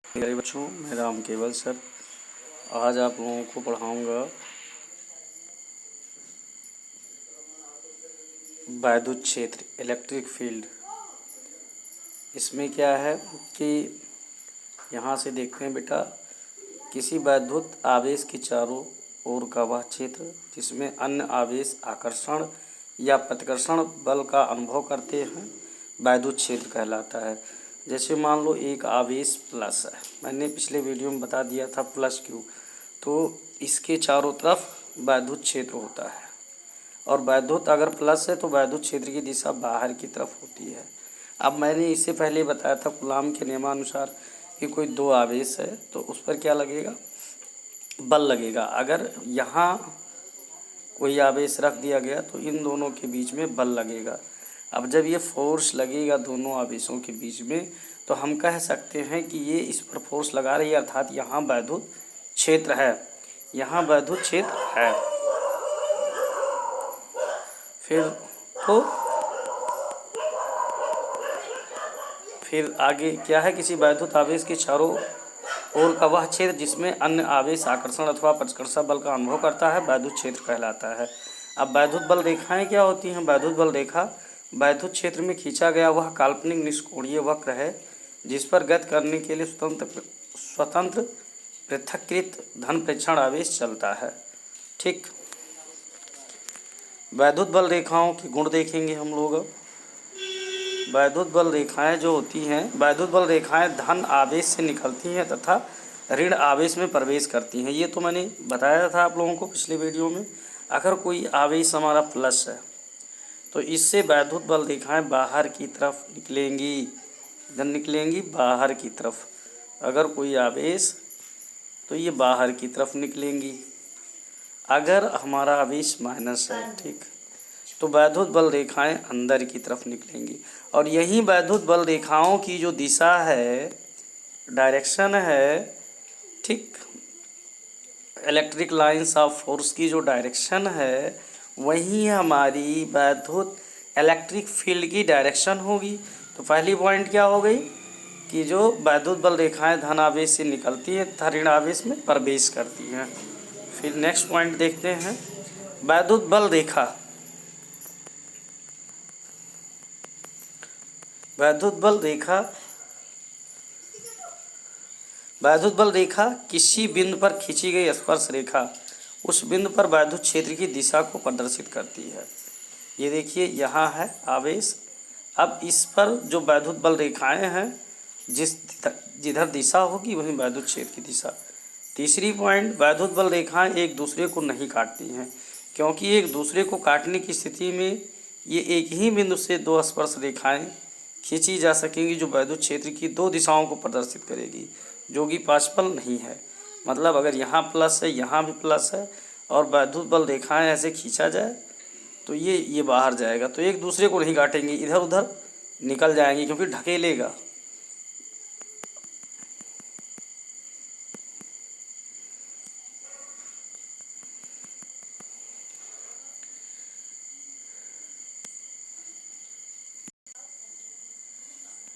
मेरे बच्चों, मैं राम केवल सर। आज आप लोगों को पढ़ाऊंगा वैद्युत क्षेत्र, इलेक्ट्रिक फील्ड। इसमें क्या है कि यहाँ से देखते हैं बेटा, किसी वैद्युत आवेश के चारों ओर का वह क्षेत्र जिसमें अन्य आवेश आकर्षण या प्रतिकर्षण बल का अनुभव करते हैं, वैद्युत क्षेत्र कहलाता है। जैसे मान लो एक आवेश प्लस है, मैंने पिछले वीडियो में बता दिया था प्लस क्यू, तो इसके चारों तरफ वैद्युत क्षेत्र होता है। और वैद्युत अगर प्लस है तो वैद्युत क्षेत्र की दिशा बाहर की तरफ होती है। अब मैंने इससे पहले बताया था कूलाम के नियमानुसार कि कोई दो आवेश है तो उस पर क्या लगेगा, बल लगेगा। अगर यहाँ कोई आवेश रख दिया गया तो इन दोनों के बीच में बल लगेगा। अब जब ये फोर्स लगेगा दोनों आवेशों के बीच में, तो हम कह सकते हैं कि ये इस पर फोर्स लगा रही है, अर्थात यहाँ वैद्युत क्षेत्र है, यहाँ वैद्युत क्षेत्र है। फिर आगे क्या है, किसी वैद्युत आवेश के चारों ओर का वह क्षेत्र जिसमें अन्य आवेश आकर्षण अथवा प्रतिकर्षण बल का अनुभव करता है, वैद्युत क्षेत्र कहलाता है। अब वैद्युत बल रेखाएं क्या होती हैं? वैद्युत बल रेखा वैद्युत क्षेत्र में खींचा गया वह काल्पनिक निष्कोणीय वक्र है जिस पर गति करने के लिए स्वतंत्र पृथक्कृत धन प्रेक्षण आवेश चलता है। ठीक, वैद्युत बल रेखाओं के गुण देखेंगे हम लोग। वैद्युत बल रेखाएं जो होती हैं, वैद्युत बल रेखाएं धन आवेश से निकलती हैं तथा ऋण आवेश में प्रवेश करती हैं। ये तो मैंने बताया था आप लोगों को पिछले वीडियो में। अगर कोई आवेश हमारा प्लस है तो इससे वैद्युत बल रेखाएं बाहर की तरफ निकलेंगी, इधर निकलेंगी बाहर की तरफ। अगर कोई आवेश तो ये बाहर की तरफ निकलेंगी। अगर हमारा आवेश माइनस है, ठीक, तो वैद्युत बल रेखाएं अंदर की तरफ निकलेंगी। और यही वैद्युत बल रेखाओं की जो दिशा है, डायरेक्शन है, ठीक, इलेक्ट्रिक लाइंस ऑफ फोर्स की जो डायरेक्शन है, वही हमारी वैद्युत इलेक्ट्रिक फील्ड की डायरेक्शन होगी। तो पहली पॉइंट क्या हो गई कि जो वैद्युत बल रेखाएं धन आवेश से निकलती हैं तथा ऋण आवेश में प्रवेश करती हैं। फिर नेक्स्ट पॉइंट देखते हैं, वैद्युत बल रेखा। वैद्युत बल रेखा किसी बिंदु पर खींची गई स्पर्श रेखा उस बिंदु पर वैद्युत क्षेत्र की दिशा को प्रदर्शित करती है। ये देखिए यहाँ है आवेश। अब इस पर जो वैद्युत बल रेखाएं हैं, जिधर दिशा होगी वहीं वैद्युत क्षेत्र की दिशा। तीसरी पॉइंट, वैद्युत बल रेखाएं एक दूसरे को नहीं काटती हैं, क्योंकि एक दूसरे को काटने की स्थिति में ये एक ही बिंदु से दो स्पर्श रेखाएं खींची जा सकेंगी जो वैद्युत क्षेत्र की दो दिशाओं को प्रदर्शित करेगी, जो कि पार्शियल नहीं है। मतलब अगर यहाँ प्लस है, यहाँ भी प्लस है, और वैद्युत बल रेखाएं ऐसे खींचा जाए तो ये बाहर जाएगा, तो एक दूसरे को नहीं काटेंगी, इधर उधर निकल जाएंगी क्योंकि ढकेलेगा।